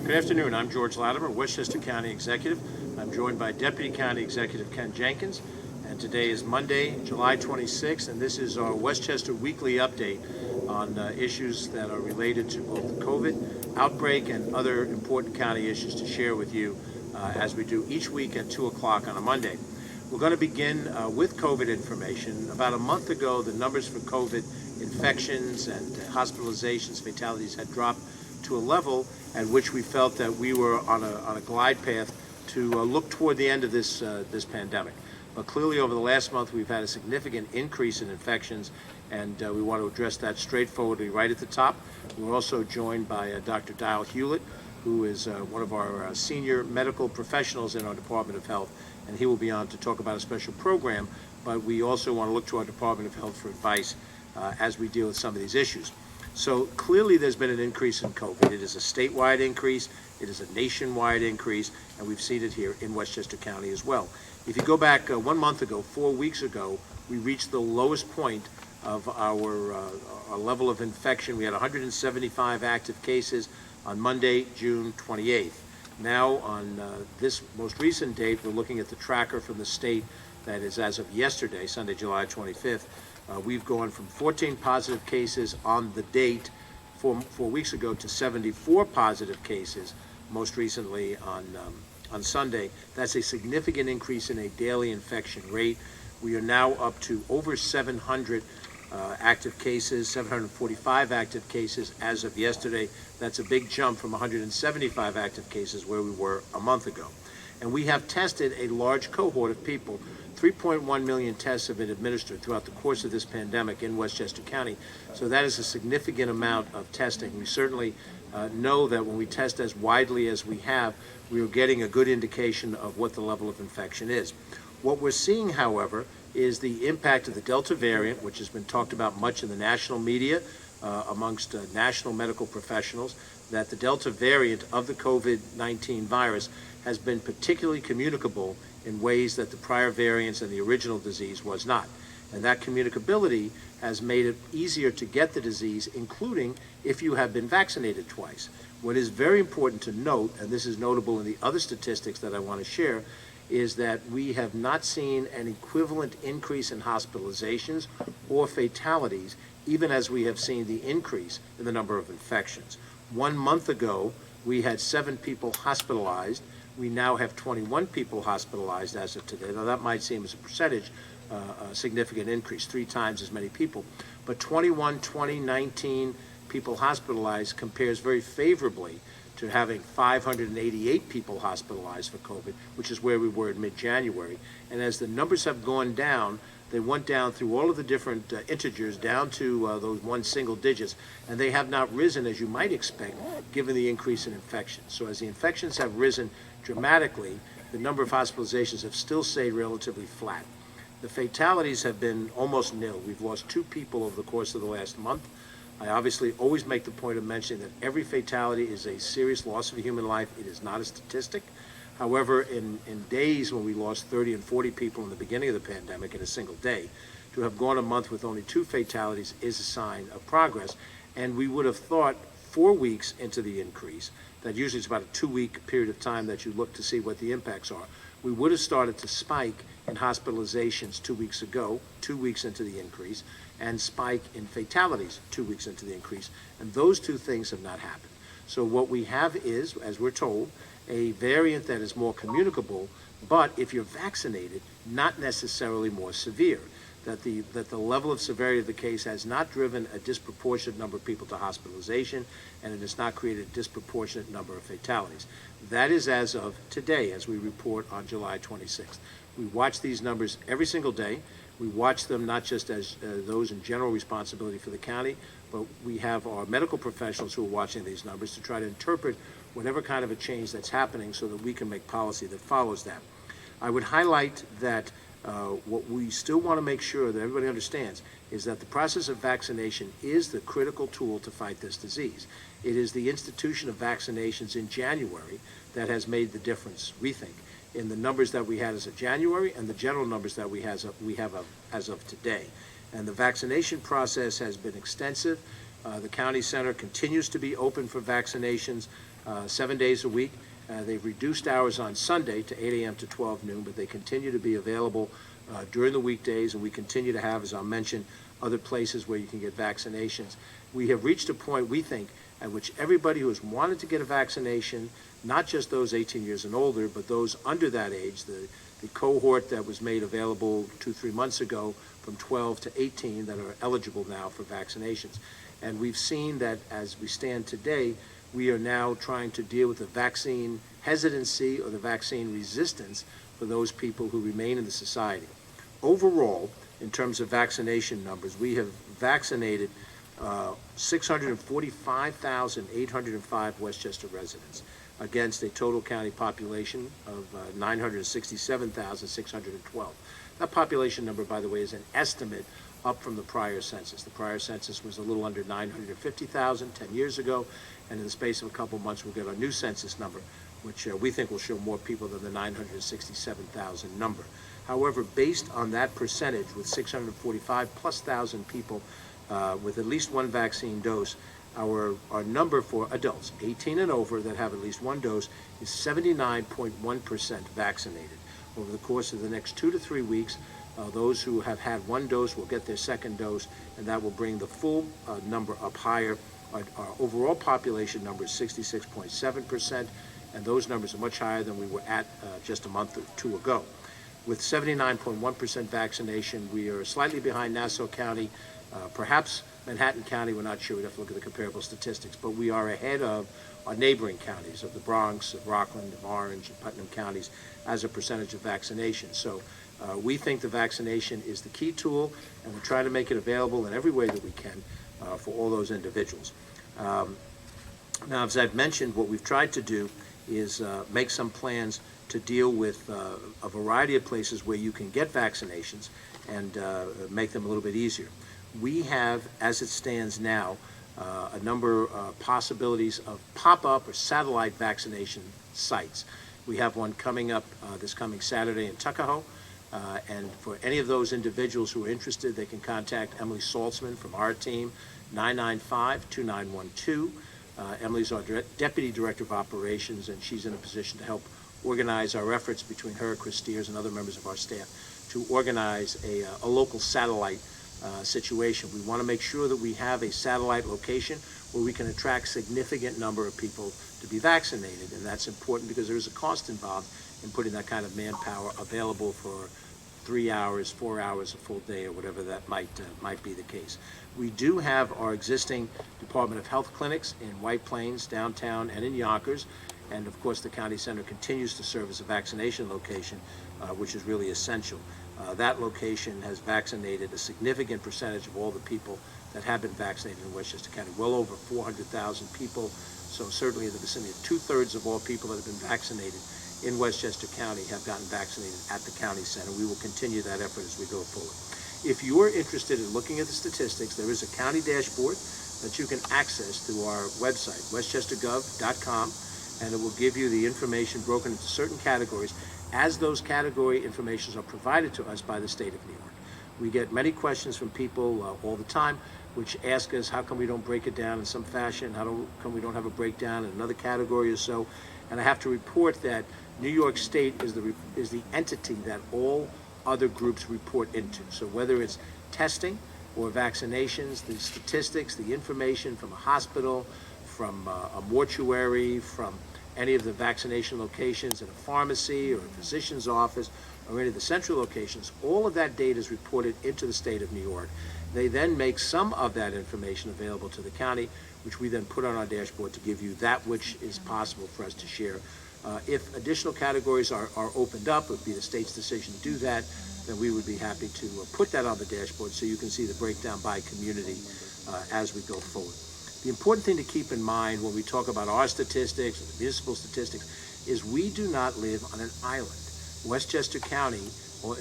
Good afternoon. I'm George Latimer, Westchester County Executive. I'm joined by Deputy County Executive Ken Jenkins, and today is Monday, July 26th, and this is our Westchester Weekly Update on issues that are related to both the COVID outbreak and other important county issues to share with you as we do each week at 2 o'clock on a Monday. We're going to begin with COVID information. About a month ago, the numbers for COVID infections and hospitalizations, fatalities had dropped to a level at which we felt that we were on a glide path to look toward the end of this pandemic. But clearly over the last month we've had a significant increase in infections, and we want to address that straightforwardly right at the top. We're also joined by Dr. Hewlett, who is one of our senior medical professionals in our Department of Health, and he will be on to talk about a special program, but we also want to look to our Department of Health for advice as we deal with some of these issues. So clearly there's been an increase in COVID. It is a statewide increase, it is a nationwide increase, and we've seen it here in Westchester County as well. If you go back 1 month ago, 4 weeks ago, we reached the lowest point of our level of infection. We had 175 active cases on Monday, June 28th. Now on this most recent date, we're looking at the tracker from the state that is as of yesterday, Sunday, July 25th. We've gone from 14 positive cases on the date 4 weeks ago to 74 positive cases most recently on Sunday. That's a significant increase in a daily infection rate. We are now up to over 700 active cases, 745 active cases as of yesterday. That's a big jump from 175 active cases where we were a month ago. And we have tested a large cohort of people. 3.1 million tests have been administered throughout the course of this pandemic in Westchester County. So that is a significant amount of testing. We certainly know that when we test as widely as we have, we are getting a good indication of what the level of infection is. What we're seeing, however, is the impact of the Delta variant, which has been talked about much in the national media amongst national medical professionals, that the Delta variant of the COVID-19 virus has been particularly communicable in ways that the prior variants and the original disease was not. And that communicability has made it easier to get the disease, including if you have been vaccinated twice. What is very important to note, and this is notable in the other statistics that I want to share, is that we have not seen an equivalent increase in hospitalizations or fatalities, even as we have seen the increase in the number of infections. 1 month ago, we had 7 people hospitalized. We now have 21 people hospitalized as of today. Now that might seem as a percentage a significant increase, 3 times as many people. But 21, 20, 19 people hospitalized compares very favorably to having 588 people hospitalized for COVID, which is where we were in mid-January. And as the numbers have gone down, they went down through all of the different integers down to those one single digits, and they have not risen as you might expect given the increase in infections. So as the infections have risen dramatically, the number of hospitalizations have still stayed relatively flat. The fatalities have been almost nil. We've lost 2 people over the course of the last month. I obviously always make the point of mentioning that every fatality is a serious loss of a human life. It is not a statistic. However, in days when we lost 30 and 40 people in the beginning of the pandemic in a single day, to have gone a month with only 2 fatalities is a sign of progress. And we would have thought 4 weeks into the increase, that usually it's about a 2-week period of time that you look to see what the impacts are, we would have started to spike in hospitalizations 2 weeks ago, 2 weeks into the increase, and spike in fatalities 2 weeks into the increase. And those 2 things have not happened. So what we have is, as we're told, a variant that is more communicable, but if you're vaccinated, not necessarily more severe. That the level of severity of the case has not driven a disproportionate number of people to hospitalization, and it has not created a disproportionate number of fatalities. That is as of today, as we report on July 26th. We watch these numbers every single day. We watch them not just as those in general responsibility for the county, but we have our medical professionals who are watching these numbers to try to interpret whatever kind of a change that's happening so that we can make policy that follows that. I would highlight that what we still want to make sure that everybody understands is that the process of vaccination is the critical tool to fight this disease. It is the institution of vaccinations in January that has made the difference, we think, in the numbers that we had as of January and the general numbers that we have as of today. And the vaccination process has been extensive. The county center continues to be open for vaccinations. 7 days a week. They've reduced hours on Sunday to 8 a.m. to 12 noon, but they continue to be available during the weekdays, and we continue to have, as I mentioned, other places where you can get vaccinations. We have reached a point, we think, at which everybody who has wanted to get a vaccination, not just those 18 years and older, but those under that age, the cohort that was made available 2-3 months ago from 12 to 18 that are eligible now for vaccinations. And we've seen that as we stand today, we are now trying to deal with the vaccine hesitancy or the vaccine resistance for those people who remain in the society. Overall, in terms of vaccination numbers, we have vaccinated 645,805 Westchester residents against a total county population of 967,612. That population number, by the way, is an estimate up from the prior census. The prior census was a little under 950,000 10 years ago, and in the space of a couple months we'll get our new census number, which we think will show more people than the 967,000 number. However, based on that percentage, with 645 plus thousand people with at least one vaccine dose, our number for adults 18 and over that have at least one dose is 79.1% vaccinated. Over the course of the next 2 to 3 weeks, those who have had one dose will get their second dose, and that will bring the full number up higher. Our overall population number is 66.7%, and those numbers are much higher than we were at just a month or two ago. With 79.1% vaccination, we are slightly behind Nassau County, perhaps Manhattan County. We're not sure. We'd have to look at the comparable statistics, but we are ahead of our neighboring counties of the Bronx, of Rockland, of Orange, and Putnam counties as a percentage of vaccination. So we think the vaccination is the key tool, and we try to make it available in every way that we can for all those individuals. Now, as I've mentioned, what we've tried to do is make some plans to deal with a variety of places where you can get vaccinations and make them a little bit easier. We have, as it stands now, a number of possibilities of pop-up or satellite vaccination sites. We have one coming up this coming Saturday in Tuckahoe, and for any of those individuals who are interested, they can contact Emily Saltzman from our team, 995-2912. Emily's our Deputy Director of Operations, and she's in a position to help organize our efforts between her, Chris Steers, and other members of our staff to organize a local satellite situation. We want to make sure that we have a satellite location where we can attract significant number of people to be vaccinated, and that's important because there is a cost involved in putting that kind of manpower available for 3 hours, 4 hours, a full day, or whatever that might be the case. We do have our existing Department of Health clinics in White Plains, downtown, and in Yonkers, and of course the county center continues to serve as a vaccination location, which is really essential. That location has vaccinated a significant percentage of all the people that have been vaccinated in Westchester County, well over 400,000 people, so certainly in the vicinity of 2/3 of all people that have been vaccinated in Westchester County have gotten vaccinated at the county center. We will continue that effort as we go forward. If you are interested in looking at the statistics, there is a county dashboard that you can access through our website, westchestergov.com, and it will give you the information broken into certain categories as those category informations are provided to us by the state of New York. We get many questions from people all the time which ask us, how come we don't break it down in some fashion? How come we don't have a breakdown in another category or so? And I have to report that New York State is the entity that all other groups report into. So whether it's testing or vaccinations, the statistics, the information from a hospital, from a mortuary, from any of the vaccination locations in a pharmacy or a physician's office or any of the central locations, all of that data is reported into the state of New York. They then make some of that information available to the county, which we then put on our dashboard to give you that which is possible for us to share. If additional categories are opened up, it would be the state's decision to do that, then we would be happy to put that on the dashboard so you can see the breakdown by community as we go forward. The important thing to keep in mind when we talk about our statistics, the municipal statistics, is we do not live on an island. Westchester County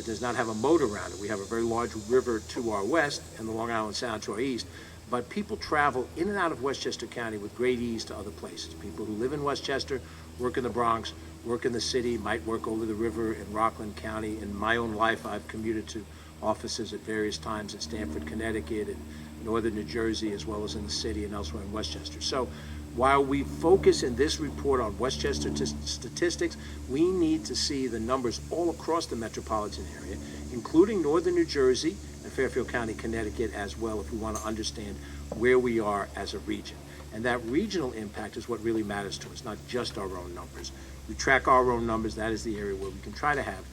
does not have a moat around it. We have a very large river to our west and the Long Island Sound to our east, but people travel in and out of Westchester County with great ease to other places. People who live in Westchester, work in the Bronx, work in the city, might work over the river in Rockland County. In my own life, I've commuted to offices at various times in Stamford, Connecticut, and northern New Jersey, as well as in the city and elsewhere in Westchester. So While we focus in this report on Westchester statistics, we need to see the numbers all across the metropolitan area, including northern New Jersey and Fairfield County, Connecticut as well, if we want to understand where we are as a region. And that regional impact is what really matters to us, not just our own numbers. We track our own numbers. That is the area where we can try to have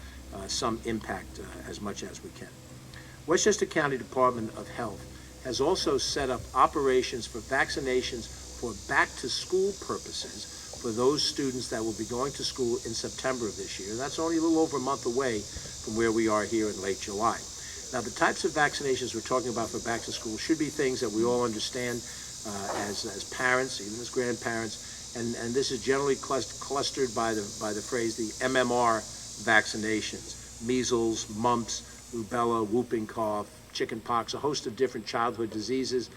some impact as much as we can. Westchester County Department of Health has also set up operations for vaccinations for back-to-school purposes for those students that will be going to school in September of this year. That's only a little over a month away from where we are here in late July. Now, the types of vaccinations we're talking about for back-to-school should be things that we all understand as parents, even as grandparents, and this is generally clustered by the phrase the MMR vaccinations: measles, mumps, rubella, whooping cough, chicken pox, a host of different childhood diseases.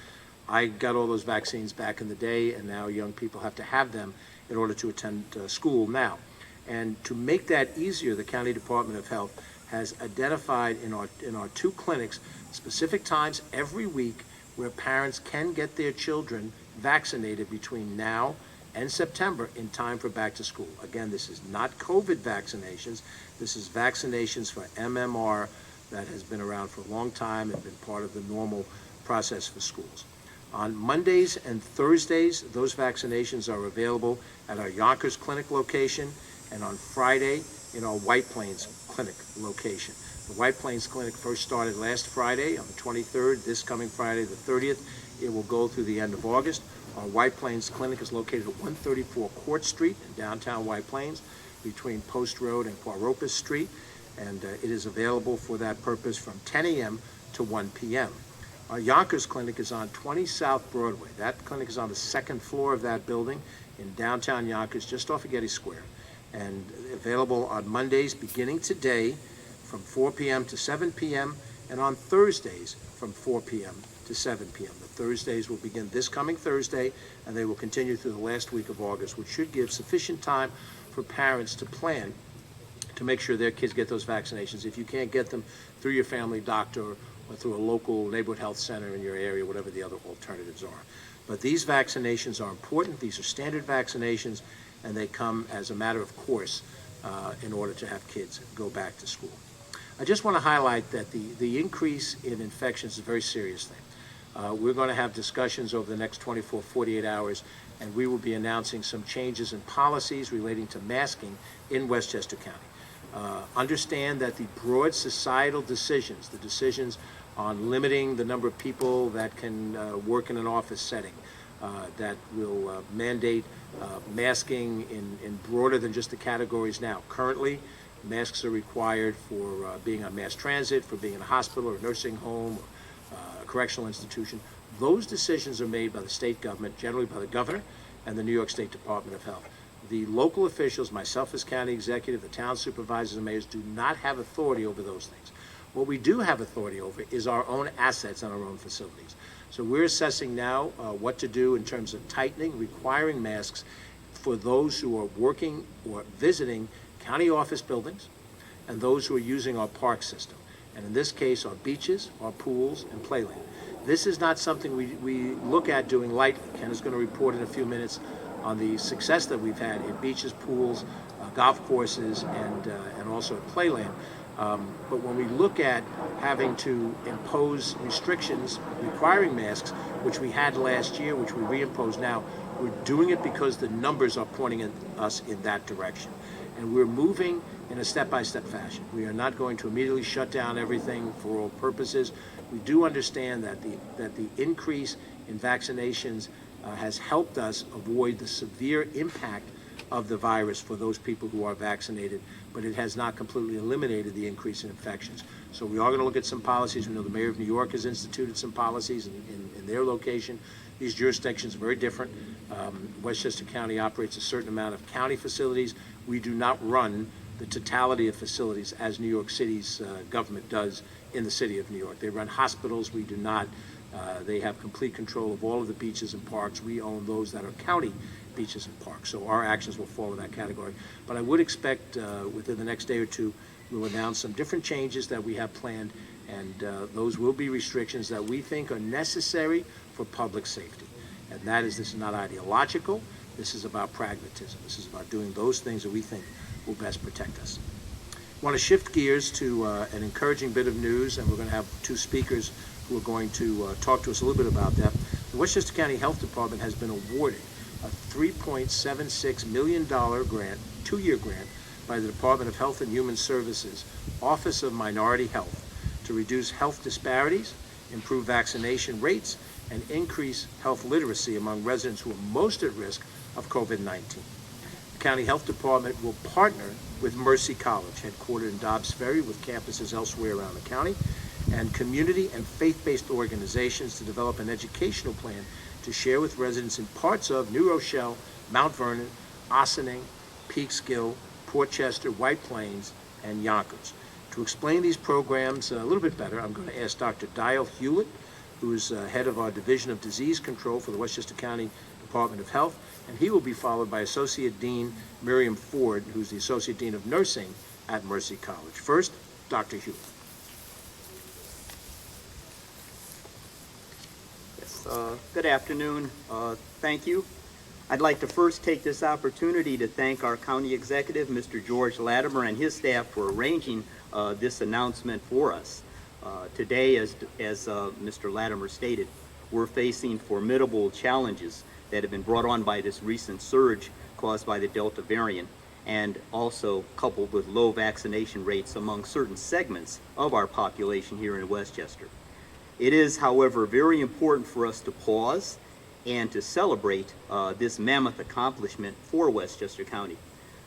I got all those vaccines back in the day, and now young people have to have them in order to attend school now. And to make that easier, the County Department of Health has identified in our 2 clinics specific times every week where parents can get their children vaccinated between now and September in time for back to school. Again, this is not COVID vaccinations. This is vaccinations for MMR that has been around for a long time and been part of the normal process for schools. On Mondays and Thursdays, those vaccinations are available at our Yonkers Clinic location, and on Friday in our White Plains Clinic location. The White Plains Clinic first started last Friday on the 23rd. This coming Friday, the 30th, it will go through the end of August. Our White Plains Clinic is located at 134 Court Street in downtown White Plains, between Post Road and Quaropus Street, and it is available for that purpose from 10 a.m. to 1 p.m. Our Yonkers Clinic is on 20 South Broadway. That clinic is on the 2nd floor of that building in downtown Yonkers, just off of Getty Square, and available on Mondays beginning today from 4 p.m. to 7 p.m. and on Thursdays from 4 p.m. to 7 p.m. The Thursdays will begin this coming Thursday, and they will continue through the last week of August, which should give sufficient time for parents to plan to make sure their kids get those vaccinations. If you can't get them through your family doctor or through a local neighborhood health center in your area, whatever the other alternatives are. But these vaccinations are important. These are standard vaccinations, and they come as a matter of course in order to have kids go back to school. I just want to highlight that the increase in infections is a very serious thing. We're going to have discussions over the next 24, 48 hours, and we will be announcing some changes in policies relating to masking in Westchester County. Understand that the broad societal decisions, the decisions on limiting the number of people that can work in an office setting, that will mandate masking in broader than just the categories now. Currently, masks are required for being on mass transit, for being in a hospital or a nursing home, or a correctional institution. Those decisions are made by the state government, generally by the governor and the New York State Department of Health. The local officials, myself as county executive, the town supervisors and mayors, do not have authority over those things. What we do have authority over is our own assets and our own facilities. So we're assessing now what to do in terms of tightening, requiring masks for those who are working or visiting county office buildings and those who are using our park system. And in this case, our beaches, our pools, and playland. This is not something we look at doing lightly. Ken is going to report in a few minutes on the success that we've had in beaches, pools, golf courses, and also at playland. But when we look at having to impose restrictions requiring masks, which we had last year, which we reimpose now, we're doing it because the numbers are pointing us in that direction. And we're moving in a step-by-step fashion. We are not going to immediately shut down everything for all purposes. We do understand that the increase in vaccinations has helped us avoid the severe impact of the virus for those people who are vaccinated, but it has not completely eliminated the increase in infections. So we are going to look at some policies. We know the mayor of New York has instituted some policies in their location. These jurisdictions are very different. Westchester County operates a certain amount of county facilities. We do not run the totality of facilities as New York City's government does in the city of New York. They run hospitals. We do not. They have complete control of all of the beaches and parks. We own those that are county beaches and parks. So our actions will fall in that category. But I would expect within the next day or two, we'll announce some different changes that we have planned, and those will be restrictions that we think are necessary for public safety. and that is, this is not ideological. This is about pragmatism. This is about doing those things that we think will best protect us. I want to shift gears to an encouraging bit of news, and we're going to have two speakers who are going to talk to us a little bit about that. The Westchester County Health Department has been awarded a $3.76 million grant, two-year grant, by the Department of Health and Human Services, Office of Minority Health, to reduce health disparities, improve vaccination rates, and increase health literacy among residents who are most at risk of COVID-19. The County Health Department will partner with Mercy College, headquartered in Dobbs Ferry with campuses elsewhere around the county, and community and faith-based organizations to develop an educational plan to share with residents in parts of New Rochelle, Mount Vernon, Ossining, Peekskill, Port Chester, White Plains, and Yonkers. To explain these programs a little bit better, I'm going to ask Dr. Dial Hewlett, who is head of our Division of Disease Control for the Westchester County Department of Health, and he will be followed by Associate Dean Miriam Ford, who's the Associate Dean of Nursing at Mercy College. First, Dr. Hewlett. Yes, good afternoon. Thank you. I'd like to first take this opportunity to thank our county executive, Mr. George Latimer, and his staff for arranging this announcement for us. Today, as Mr. Latimer stated, we're facing formidable challenges that have been brought on by this recent surge caused by the Delta variant, and also coupled with low vaccination rates among certain segments of our population here in Westchester. It is, however, very important for us to pause and to celebrate this mammoth accomplishment for Westchester County.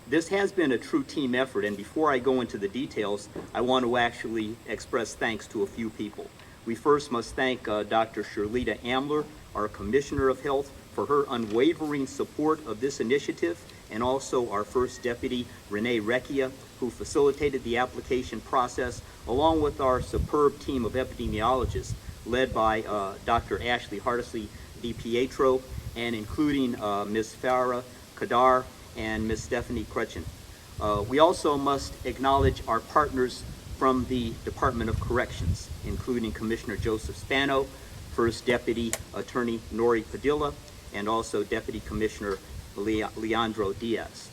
This has been a true team effort, and before I go into the details, I want to actually express thanks to a few people. We first must thank Dr. Shirlita Ambler, our Commissioner of Health, for her unwavering support of this initiative, and also our First Deputy, Renee Recchia, who facilitated the application process, along with our superb team of epidemiologists, led by Dr. Ashley Hardesty DiPietro, and including Ms. Farah Kadar and Ms. Stephanie Crutchen. We also must acknowledge our partners from the Department of Corrections, including Commissioner Joseph Spano, First Deputy Attorney Nori Padilla, and also Deputy Commissioner Leandro Diaz.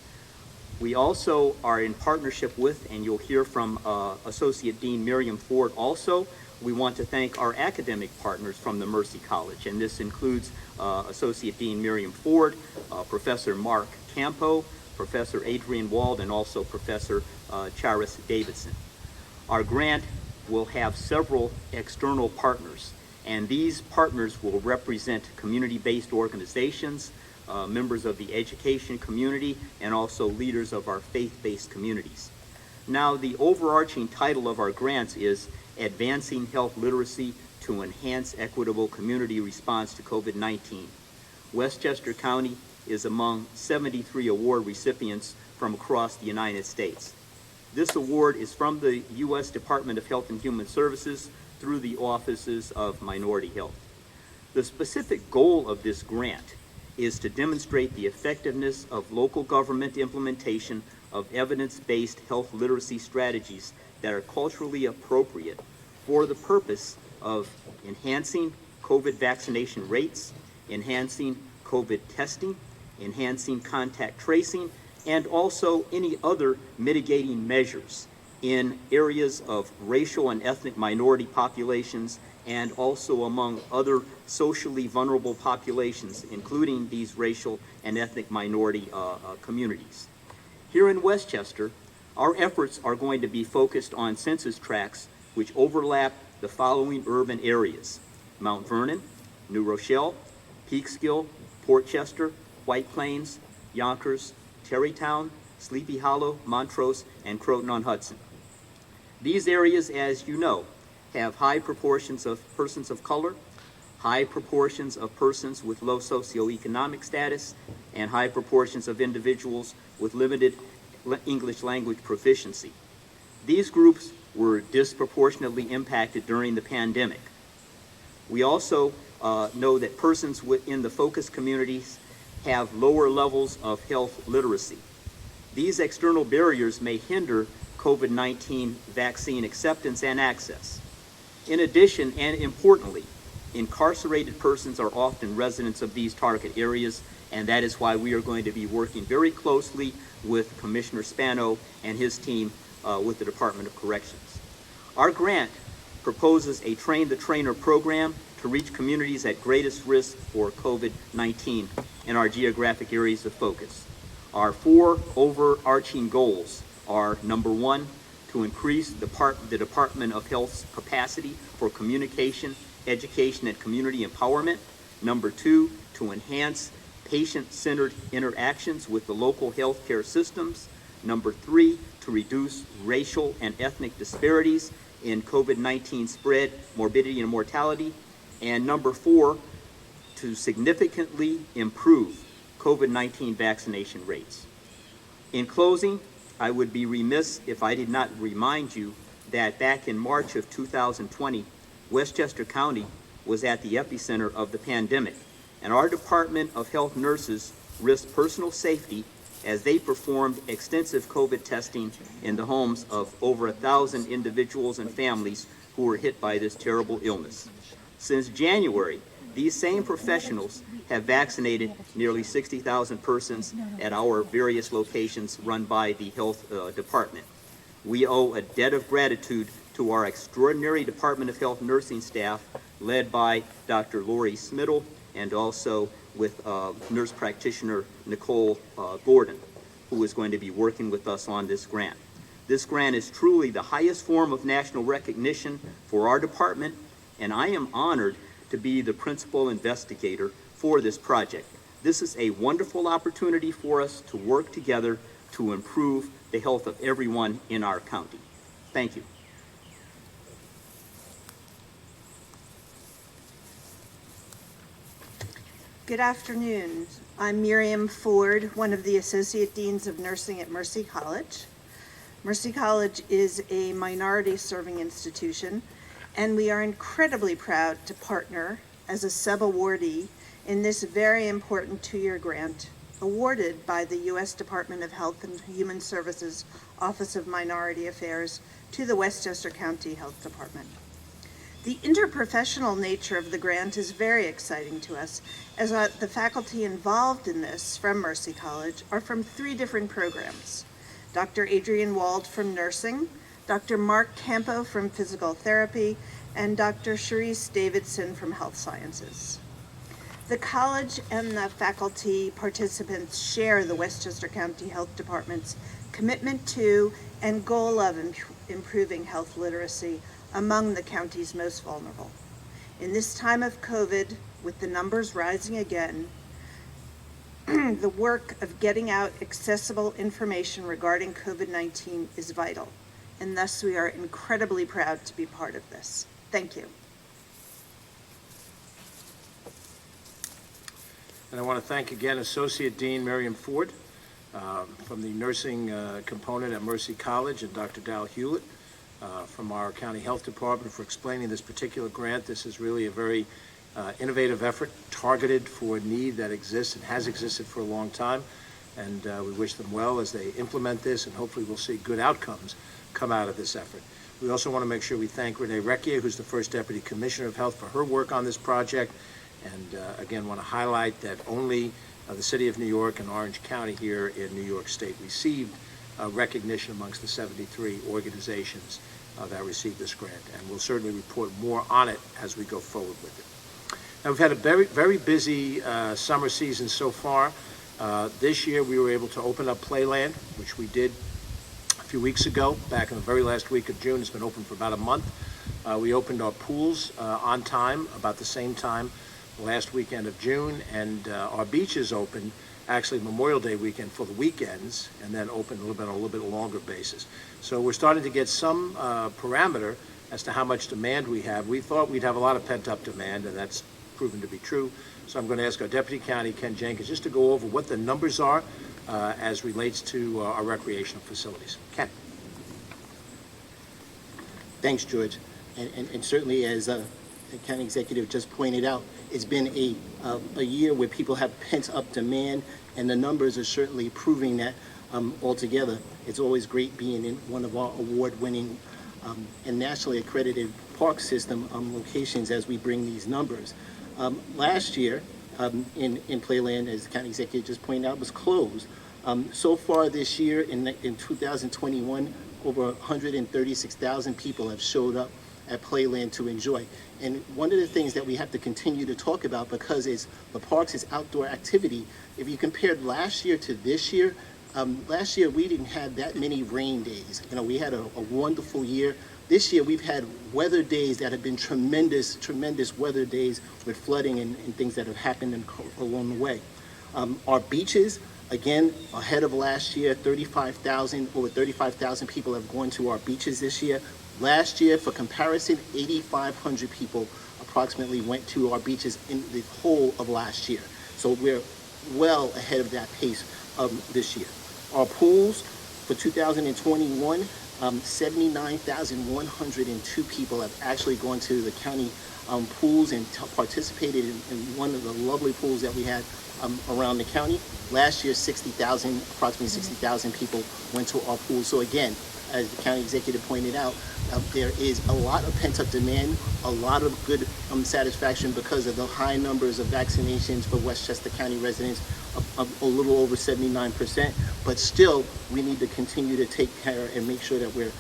We also are in partnership with, and you'll hear from Associate Dean Miriam Ford also, we want to thank our academic partners from the Mercy College, and this includes Associate Dean Miriam Ford, Professor Mark Campo, Professor Adrian Wald, and also Professor Charis Davidson. Our grant will have several external partners, and these partners will represent community-based organizations, members of the education community, and also leaders of our faith-based communities. Now, the overarching title of our grants is Advancing Health Literacy to Enhance Equitable Community Response to COVID-19. Westchester County is among 73 award recipients from across the United States. This award is from the U.S. Department of Health and Human Services through the Offices of Minority Health. The specific goal of this grant is to demonstrate the effectiveness of local government implementation of evidence-based health literacy strategies that are culturally appropriate for the purpose of enhancing COVID vaccination rates, enhancing COVID testing, enhancing contact tracing, and also any other mitigating measures in areas of racial and ethnic minority populations, and also among other socially vulnerable populations, including these racial and ethnic minority communities. Here in Westchester, our efforts are going to be focused on census tracts which overlap the following urban areas: Mount Vernon, New Rochelle, Peekskill, Port Chester, White Plains, Yonkers, Terrytown, Sleepy Hollow, Montrose, and Croton-on-Hudson. These areas, as you know, have high proportions of persons of color, high proportions of persons with low socioeconomic status, and high proportions of individuals with limited English language proficiency. These groups were disproportionately impacted during the pandemic. We also know that persons within the focus communities have lower levels of health literacy. These external barriers may hinder COVID-19 vaccine acceptance and access. In addition, and importantly, Incarcerated persons are often residents of these target areas, and that is why we are going to be working very closely with Commissioner Spano and his team with the Department of Corrections. Our grant proposes a Train the Trainer program to reach communities at greatest risk for COVID-19 in our geographic areas of focus. Our 4 overarching goals are: number 1, to increase the Department of Health's capacity for communication, education, and community empowerment. Number 2, to enhance patient-centered interactions with the local healthcare systems. Number 3, to reduce racial and ethnic disparities in COVID-19 spread, morbidity, and mortality. And number 4, to significantly improve COVID-19 vaccination rates. In closing, I would be remiss if I did not remind you that back in March of 2020, Westchester County was at the epicenter of the pandemic, and our Department of Health nurses risked personal safety as they performed extensive COVID testing in the homes of over 1,000 individuals and families who were hit by this terrible illness. Since January, these same professionals have vaccinated nearly 60,000 persons at our various locations run by the health department. We owe a debt of gratitude to our extraordinary Department of Health nursing staff led by Dr. Lori Smittle and also with nurse practitioner Nicole Gordon, who is going to be working with us on this grant. This grant is truly the highest form of national recognition for our department, and I am honored to be the principal investigator for this project. This is a wonderful opportunity for us to work together to improve the health of everyone in our county. Thank you. Good afternoon. I'm Miriam Ford, one of the Associate Deans of Nursing at Mercy College. Mercy College is a minority-serving institution, and we are incredibly proud to partner as a sub-awardee in this very important 2-year grant awarded by the U.S. Department of Health and Human Services Office of Minority Affairs to the Westchester County Health Department. The interprofessional nature of the grant is very exciting to us, as the faculty involved in this from Mercy College are from 3 different programs: Dr. Adrian Wald from nursing, Dr. Mark Campo from physical therapy, and Dr. Sharice Davidson from health sciences. The college and the faculty participants share the Westchester County Health Department's commitment to and goal of improving health literacy among the county's most vulnerable. In this time of COVID, with the numbers rising again, the work of getting out accessible information regarding COVID-19 is vital, and thus we are incredibly proud to be part of this. Thank you. And I want to thank again Associate Dean Miriam Ford from the nursing component at Mercy College, and Dr. Dal Hewlett from our County Health Department for explaining this particular grant. This is really a very innovative effort targeted for a need that exists and has existed for a long time. And we wish them well as they implement this, and hopefully we'll see good outcomes come out of this effort. We also want to make sure we thank Renee Recchia, who's the first Deputy Commissioner of Health, for her work on this project. And again, want to highlight that only the City of New York and Orange County here in New York State received recognition amongst the 73 organizations that received this grant. And we'll certainly report more on it as we go forward with it. Now, we've had a very, very busy summer season so far. This year we were able to open up Playland, which we did a few weeks ago, back in the very last week of June. It's been open for about a month. We opened our pools on time, about the same time last weekend of June, and our beaches opened actually Memorial Day weekend for the weekends, and then opened a little bit longer basis. So we're starting to get some parameter as to how much demand we have. We thought we'd have a lot of pent-up demand, and that's proven to be true. So I'm going to ask our Deputy County, Ken Jenkins, just to go over what the numbers are as relates to our recreational facilities. Ken. Thanks, George. And certainly, as the county executive just pointed out, it's been a year where people have pent-up demand, and the numbers are certainly proving that altogether. It's always great being in one of our award-winning and nationally accredited park system locations as we bring these numbers. Last year, in Playland, as the county executive just pointed out, was closed. So far this year, in 2021, over 136,000 people have showed up at Playland to enjoy. And one of the things that we have to continue to talk about, because the parks is outdoor activity, if you compared last year to this year, last year we didn't have that many rain days. You know, we had a wonderful year. This year we've had weather days that have been tremendous weather days with flooding and things that have happened along the way. Our beaches, again, ahead of last year, over 35,000 people have gone to our beaches this year. Last year, for comparison, 8,500 people approximately went to our beaches in the whole of last year. So we're well ahead of that pace this year. Our pools for 2021, 79,102 people have actually gone to the county pools and participated in one of the lovely pools that we had around the county. Last year, approximately 60,000 people went to our pools. So again, as the county executive pointed out, there is a lot of pent-up demand, a lot of good satisfaction because of the high numbers of vaccinations for Westchester County residents, a little over 79%. But still, we need to continue to take care and make sure that we're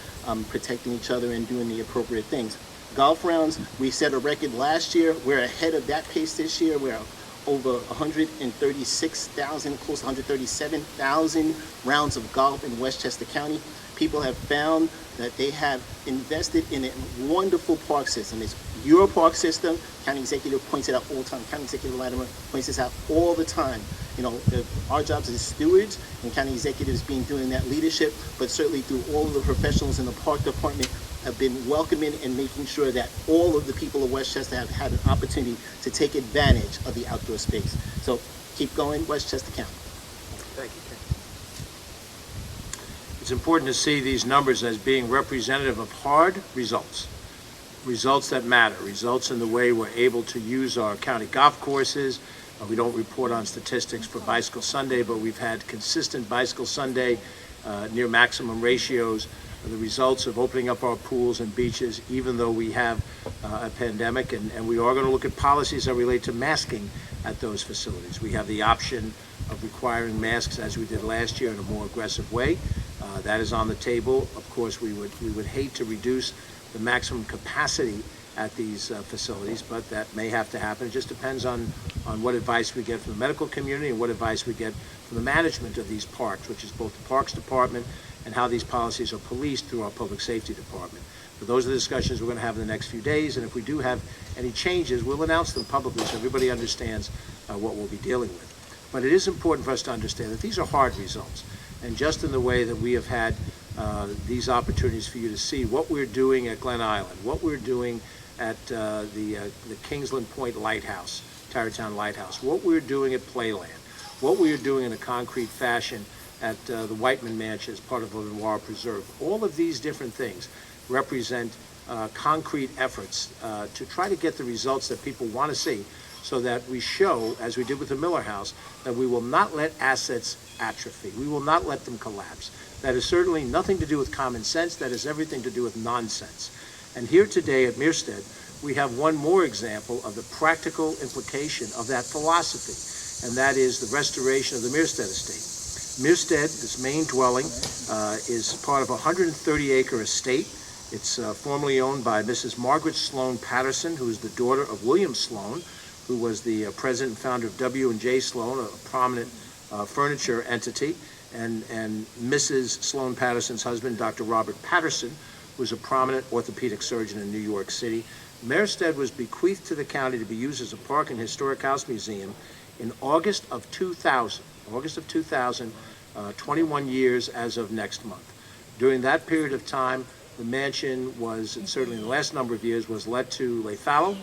protecting each other and doing the appropriate things. Golf rounds, we set a record last year. We're ahead of that pace this year. We're over 136,000, close to 137,000 rounds of golf in Westchester County. People have found that they have invested in a wonderful park system. It's your park system. County executive points it out all the time. County executive Latimer points this out all the time. You know, our jobs as stewards, and county executives doing that leadership, but certainly through all of the professionals in the park department have been welcoming and making sure that all of the people of Westchester have had an opportunity to take advantage of the outdoor space. So keep going, Westchester County. Thank you, Ken. It's important to see these numbers as being representative of hard results. Results that matter, results in the way we're able to use our county golf courses. We don't report on statistics for Bicycle Sunday, but we've had consistent Bicycle Sunday, near maximum ratios. The results of opening up our pools and beaches, even though we have a pandemic, and we are going to look at policies that relate to masking at those facilities. We have the option of requiring masks, as we did last year, in a more aggressive way. That is on the table. Of course, we would hate to reduce the maximum capacity at these facilities, but that may have to happen. It just depends on what advice we get from the medical community and what advice we get from the management of these parks, which is both the Parks Department and how these policies are policed through our Public Safety Department. But those are the discussions we're going to have in the next few days, and if we do have any changes, we'll announce them publicly so everybody understands what we'll be dealing with. But it is important for us to understand that these are hard results, and just in the way that we have had these opportunities for you to see what we're doing at Glen Island, what we're doing at the Kingsland Point Lighthouse, Tarrytown Lighthouse, what we're doing at Playland, what we're doing in a concrete fashion at the Whiteman Mansion as part of the Lenoir Preserve. All of these different things represent concrete efforts to try to get the results that people want to see, so that we show, as we did with the Miller House, that we will not let assets atrophy. We will not let them collapse. That is certainly nothing to do with common sense. That is everything to do with nonsense. And here today at Mirstead, we have one more example of the practical implication of that philosophy, and that is the restoration of the Mirstead estate. Mirstead, this main dwelling, is part of a 130-acre estate. It's formerly owned by Mrs. Margaret Sloan Patterson, who is the daughter of William Sloan, who was the president and founder of W&J Sloan, a prominent furniture entity, and Mrs. Sloan Patterson's husband, Dr. Robert Patterson, who was a prominent orthopedic surgeon in New York City. Mirstead was bequeathed to the county to be used as a park and historic house museum in August of 2000. 21 years as of next month. During that period of time, the mansion was, and certainly in the last number of years, was let to lay fallow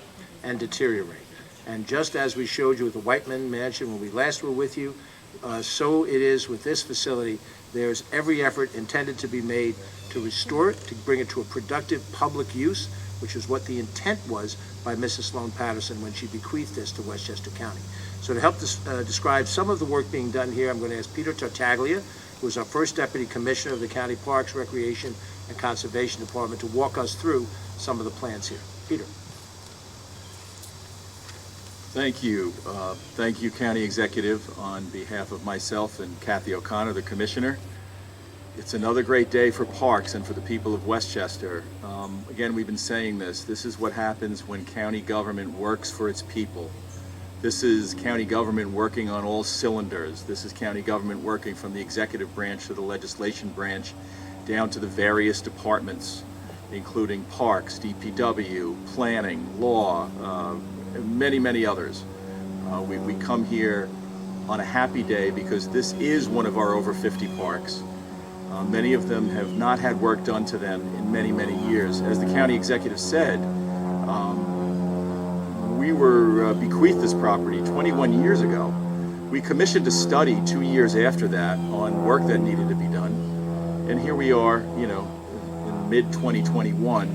and deteriorate. And just as we showed you with the Whiteman Mansion when we last were with you, so it is with this facility. There's every effort intended to be made to restore it, to bring it to a productive public use, which is what the intent was by Mrs. Sloan Patterson when she bequeathed this to Westchester County. So to help describe some of the work being done here, I'm going to ask Peter Tartaglia, who is our first Deputy Commissioner of the County Parks, Recreation, and Conservation Department, to walk us through some of the plans here. Peter. Thank you. Thank you, County Executive, on behalf of myself and Kathy O'Connor, the Commissioner. It's another great day for parks and for the people of Westchester. Again, we've been saying this. This is what happens when county government works for its people. This is county government working on all cylinders. This is county government working from the executive branch to the legislation branch down to the various departments, including parks, DPW, planning, law, many, many others. We come here on a happy day because this is one of our over 50 parks. Many of them have not had work done to them in many, many years. As the county executive said, we were bequeathed this property 21 years ago. We commissioned a study 2 years after that on work that needed to be done. And here we are, you know, in mid-2021,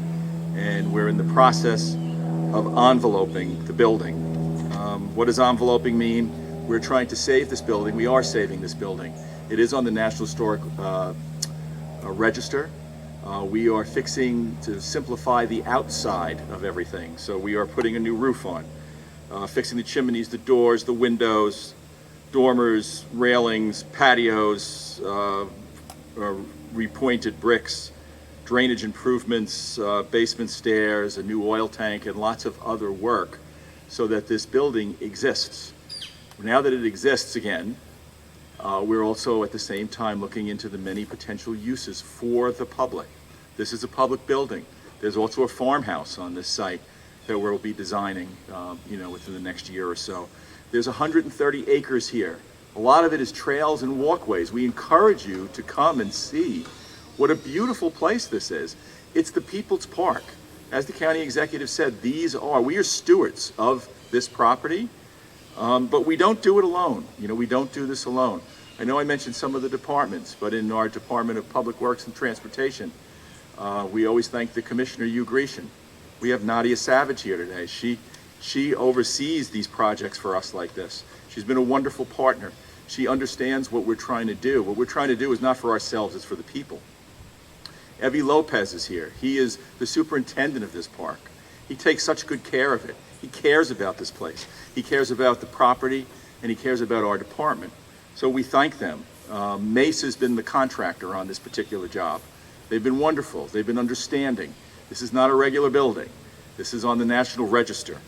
and we're in the process of enveloping the building. What does enveloping mean? We're trying to save this building. We are saving this building. It is on the National Historic Register. We are fixing to simplify the outside of everything. So we are putting a new roof on, fixing the chimneys, the doors, the windows, dormers, railings, patios, repointed bricks, drainage improvements, basement stairs, a new oil tank, and lots of other work so that this building exists. Now that it exists again, we're also at the same time looking into the many potential uses for the public. This is a public building. There's also a farmhouse on this site that we'll be designing, you know, within the next year or so. There's 130 acres here. A lot of it is trails and walkways. We encourage you to come and see what a beautiful place this is. It's the People's Park. As the county executive said, we are stewards of this property, but we don't do it alone. You know, we don't do this alone. I know I mentioned some of the departments, but in our Department of Public Works and Transportation, we always thank the Commissioner, Hugh Grecian. We have Nadia Savage here today. She oversees these projects for us like this. She's been a wonderful partner. She understands what we're trying to do. What we're trying to do is not for ourselves, it's for the people. Evie Lopez is here. He is the superintendent of this park. He takes such good care of it. He cares about this place. He cares about the property, and he cares about our department. So we thank them. Mace has been the contractor on this particular job. They've been wonderful. They've been understanding. This is not a regular building. This is on the National Register.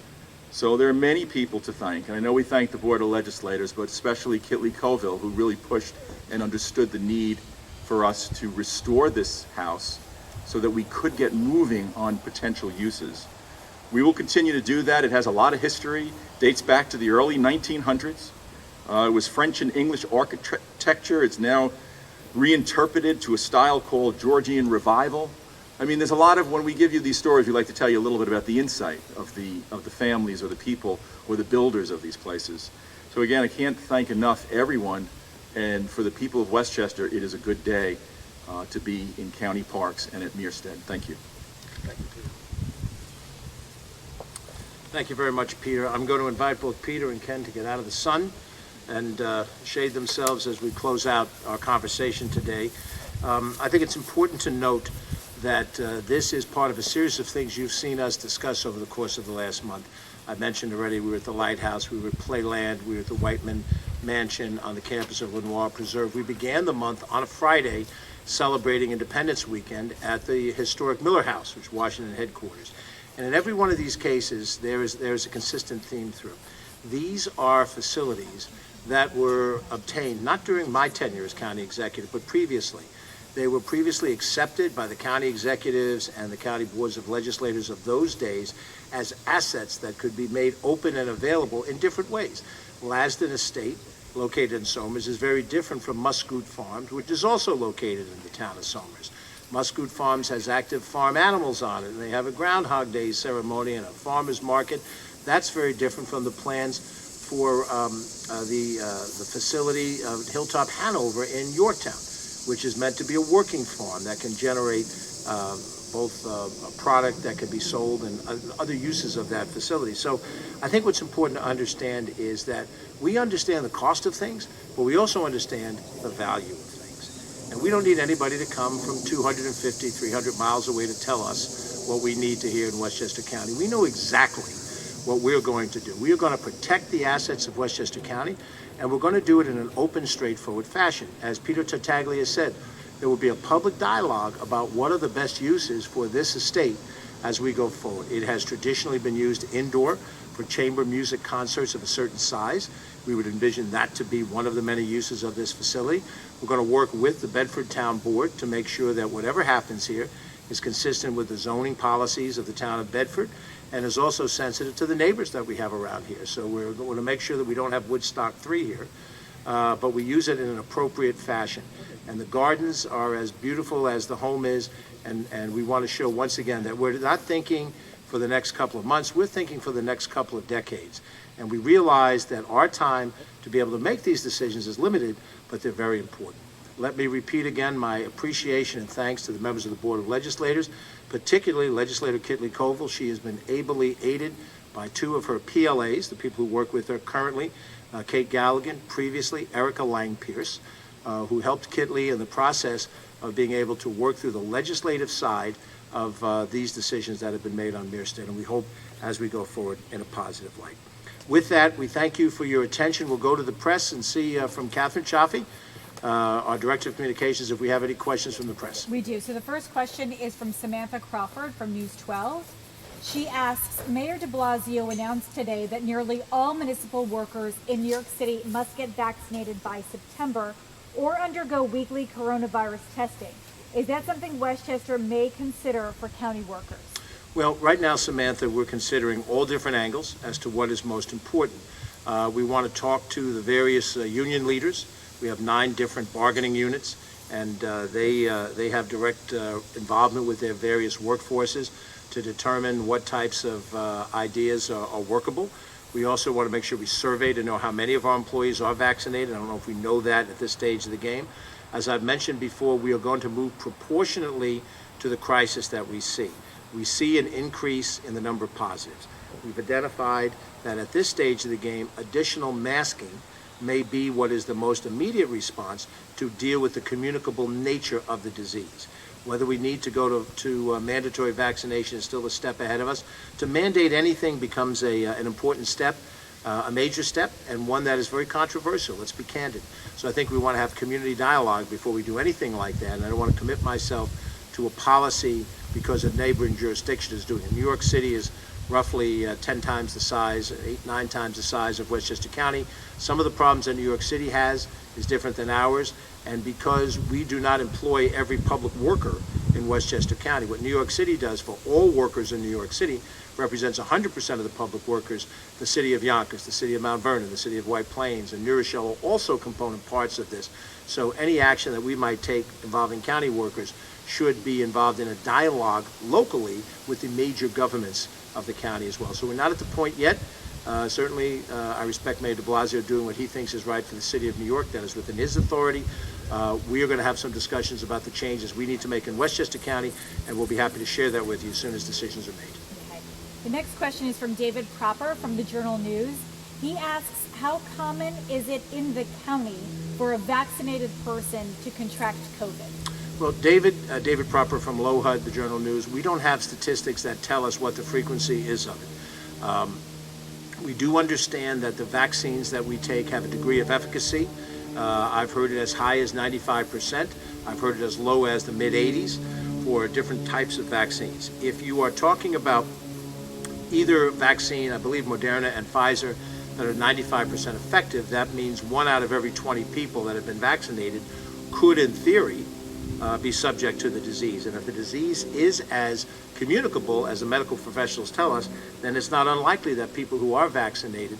So there are many people to thank, and I know we thank the Board of Legislators, but especially Kitley Coville, who really pushed and understood the need for us to restore this house so that we could get moving on potential uses. We will continue to do that. It has a lot of history, dates back to the early 1900s. It was French and English architecture. It's now reinterpreted to a style called Georgian Revival. I mean, there's a lot of, when we give you these stories, we like to tell you a little bit about the insight of the families or the people or the builders of these places. So again, I can't thank enough everyone, and for the people of Westchester, it is a good day to be in county parks and at Mearstead. Thank you. Thank you, Peter. Thank you very much, Peter. I'm going to invite both Peter and Ken to get out of the sun and shade themselves as we close out our conversation today. I think it's important to note that this is part of a series of things you've seen us discuss over the course of the last month. I mentioned already we were at the Lighthouse, we were at Playland, we were at the Whiteman Mansion on the campus of Lenoir Preserve. We began the month on a Friday celebrating Independence Weekend at the historic Miller House, which is Washington headquarters. And in every one of these cases, there is a consistent theme through. These are facilities that were obtained, not during my tenure as county executive, but previously. They were previously accepted by the county executives and the county boards of legislators of those days as assets that could be made open and available in different ways. Lasden Estate, located in Somers, is very different from Muscoot Farms, which is also located in the town of Somers. Muscoot Farms has active farm animals on it, and they have a Groundhog Day ceremony and a farmer's market. That's very different from the plans for the facility of Hilltop Hanover in Yorktown, which is meant to be a working farm that can generate both a product that can be sold and other uses of that facility. So I think what's important to understand is that we understand the cost of things, but we also understand the value of things. And we don't need anybody to come from 250, 300 miles away to tell us what we need to hear in Westchester County. We know exactly what we're going to do. We are going to protect the assets of Westchester County, and we're going to do it in an open, straightforward fashion. As Peter Tartaglia said, there will be a public dialogue about what are the best uses for this estate as we go forward. It has traditionally been used indoor for chamber music concerts of a certain size. We would envision that to be one of the many uses of this facility. We're going to work with the Bedford Town Board to make sure that whatever happens here is consistent with the zoning policies of the town of Bedford and is also sensitive to the neighbors that we have around here. So we're going to make sure that we don't have Woodstock 3 here, but we use it in an appropriate fashion. And the gardens are as beautiful as the home is, and we want to show once again that we're not thinking for the next couple of months, we're thinking for the next couple of decades. And we realize that our time to be able to make these decisions is limited, but they're very important. Let me repeat again my appreciation and thanks to the members of the Board of Legislators, particularly Legislator Kitley Koval. She has been ably aided by two of her PLAs, the people who work with her currently, Kate Galligan, previously Erica Lang-Pierce, who helped Kitley in the process of being able to work through the legislative side of these decisions that have been made on Mearstead, and we hope as we go forward in a positive light. With that, we thank you for your attention. We'll go to the press and see from Catherine Chaffee, our Director of Communications, if we have any questions from the press. We do. So the first question is from Samantha Crawford from News 12. She asks, Mayor de Blasio announced today that nearly all municipal workers in New York City must get vaccinated by September or undergo weekly coronavirus testing. Is that something Westchester may consider for county workers? Well, right now, Samantha, we're considering all different angles as to what is most important. We want to talk to the various union leaders. We have 9 different bargaining units, and they have direct involvement with their various workforces to determine what types of ideas are workable. We also want to make sure we survey to know how many of our employees are vaccinated. I don't know if we know that at this stage of the game. As I've mentioned before, we are going to move proportionately to the crisis that we see. We see an increase in the number of positives. We've identified that at this stage of the game, additional masking may be what is the most immediate response to deal with the communicable nature of the disease. Whether we need to go to mandatory vaccination is still a step ahead of us. To mandate anything becomes an important step, a major step, and one that is very controversial. Let's be candid. So I think we want to have community dialogue before we do anything like that, and I don't want to commit myself to a policy because a neighboring jurisdiction is doing it. New York City is roughly 10 times the size, 8, 9 times the size of Westchester County. Some of the problems that New York City has is different than ours, and because we do not employ every public worker in Westchester County, what New York City does for all workers in New York City represents 100% of the public workers. The city of Yonkers, the city of Mount Vernon, the city of White Plains, and New Rochelle are also component parts of this. So any action that we might take involving county workers should be involved in a dialogue locally with the major governments of the county as well. So we're not at the point yet. Certainly, I respect Mayor de Blasio doing what he thinks is right for the city of New York. That is within his authority. We are going to have some discussions about the changes we need to make in Westchester County, and we'll be happy to share that with you as soon as decisions are made. Okay. The next question is from David Proper from the Journal News. He asks, how common is it in the county for a vaccinated person to contract COVID? Well, David Proper from LOHUD, the Journal News, we don't have statistics that tell us what the frequency is of it. We do understand that the vaccines that we take have a degree of efficacy. I've heard it as high as 95%. I've heard it as low as the mid-80s for different types of vaccines. If you are talking about either vaccine, I believe Moderna and Pfizer, that are 95% effective, that means 1 out of every 20 people that have been vaccinated could, in theory, be subject to the disease. And if the disease is as communicable as the medical professionals tell us, then it's not unlikely that people who are vaccinated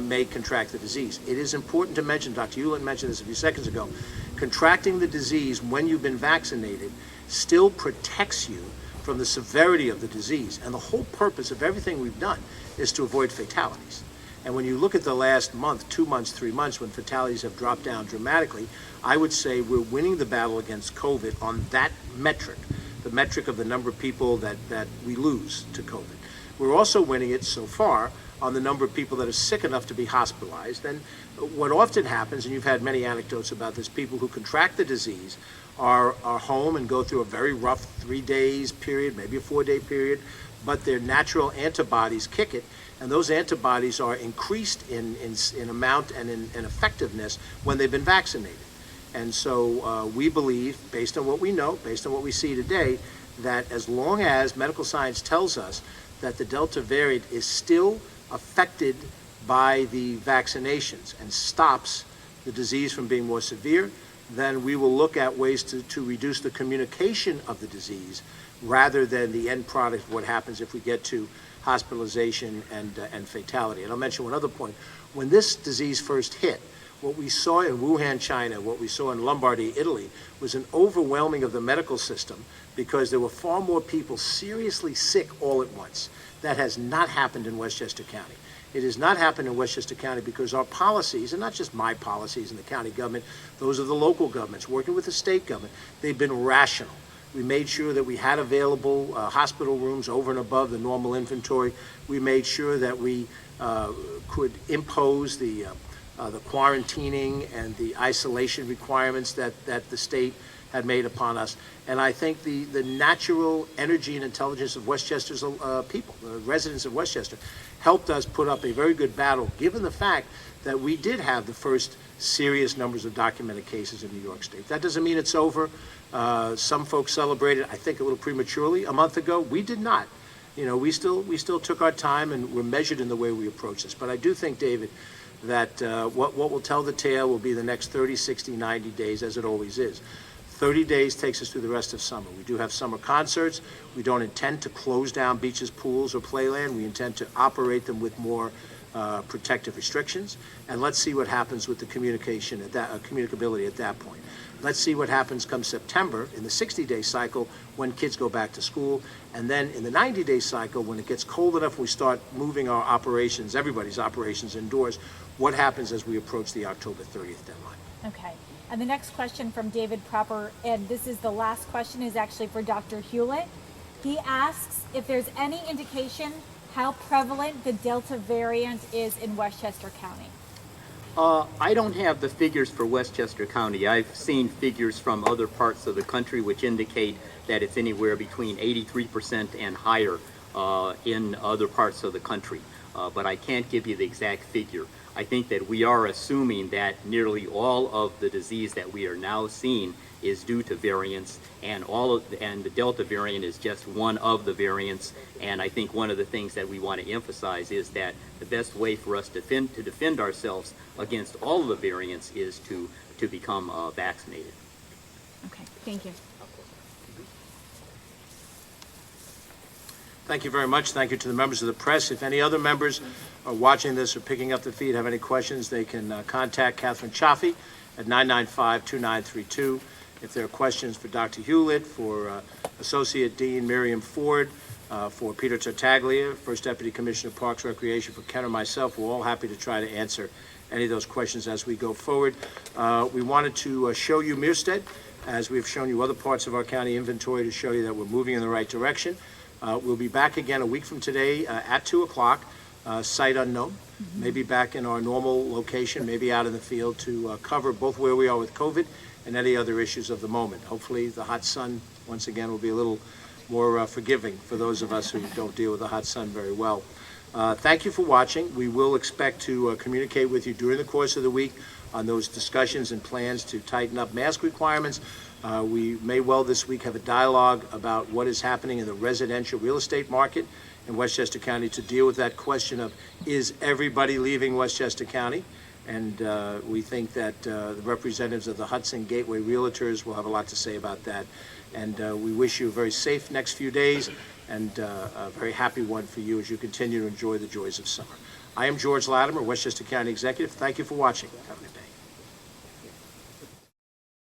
may contract the disease. It is important to mention, Dr. Hewlett mentioned this a few seconds ago, contracting the disease when you've been vaccinated still protects you from the severity of the disease. And the whole purpose of everything we've done is to avoid fatalities. And when you look at the last month, 2 months, 3 months, when fatalities have dropped down dramatically, I would say we're winning the battle against COVID on that metric, the metric of the number of people that we lose to COVID. We're also winning it so far on the number of people that are sick enough to be hospitalized. And what often happens, and you've had many anecdotes about this, people who contract the disease are home and go through a very rough 3 days period, maybe a 4-day period, but their natural antibodies kick it, and those antibodies are increased in amount and in effectiveness when they've been vaccinated. And so we believe, based on what we know, based on what we see today, that as long as medical science tells us that the Delta variant is still affected by the vaccinations and stops the disease from being more severe, then we will look at ways to reduce the communication of the disease rather than the end product of what happens if we get to hospitalization and fatality. And I'll mention one other point. When this disease first hit, what we saw in Wuhan, China, what we saw in Lombardy, Italy, was an overwhelming of the medical system because there were far more people seriously sick all at once. That has not happened in Westchester County. It has not happened in Westchester County because our policies, and not just my policies in the county government, those are the local governments working with the state government, they've been rational. We made sure that we had available hospital rooms over and above the normal inventory. We made sure that we could impose the quarantining and the isolation requirements that the state had made upon us. And I think the natural energy and intelligence of Westchester's people, the residents of Westchester, helped us put up a very good battle, given the fact that we did have the first serious numbers of documented cases in New York State. That doesn't mean it's over. Some folks celebrated, I think, a little prematurely a month ago. We did not. You know, we still took our time and were measured in the way we approached this. But I do think, David, that what will tell the tale will be the next 30, 60, 90 days, as it always is. 30 days takes us through the rest of summer. We do have summer concerts. We don't intend to close down beaches, pools, or playland. We intend to operate them with more protective restrictions. And let's see what happens with the communication at that communicability at that point. Let's see what happens come September in the 60-day cycle when kids go back to school. And then in the 90-day cycle, when it gets cold enough, we start moving our operations, everybody's operations indoors. What happens as we approach the October 30th deadline? Okay. And the next question from David Proper, and this is the last question, is actually for Dr. Hewlett. He asks if there's any indication how prevalent the Delta variant is in Westchester County. I don't have the figures for Westchester County. I've seen figures from other parts of the country which indicate that it's anywhere between 83% and higher in other parts of the country. But I can't give you the exact figure. I think that we are assuming that nearly all of the disease that we are now seeing is due to variants, and the Delta variant is just one of the variants. And I think one of the things that we want to emphasize is that the best way for us to defend ourselves against all of the variants is to become vaccinated. Okay, thank you. Thank you very much. Thank you to the members of the press. If any other members are watching this or picking up the feed have any questions, they can contact Catherine Chaffee at 995-2932. If there are questions for Dr. Hewlett, for Associate Dean Miriam Ford, for Peter Tartaglia, First Deputy Commissioner of Parks and Recreation, for Ken or myself, we're all happy to try to answer any of those questions as we go forward. We wanted to show you Meerstead, as we've shown you other parts of our county inventory, to show you that we're moving in the right direction. We'll be back again a week from today at 2 o'clock, site unknown. Maybe back in our normal location, maybe out in the field to cover both where we are with COVID and any other issues of the moment. Hopefully the hot sun, once again, will be a little more forgiving for those of us who don't deal with the hot sun very well. Thank you for watching. We will expect to communicate with you during the course of the week on those discussions and plans to tighten up mask requirements. We may well this week have a dialogue about what is happening in the residential real estate market in Westchester County to deal with that question of, is everybody leaving Westchester County? And we think that the representatives of the Hudson Gateway Realtors will have a lot to say about that. And we wish you a very safe next few days and a very happy one for you as you continue to enjoy the joys of summer. I am George Latimer, Westchester County Executive. Thank you for watching. Have a good day.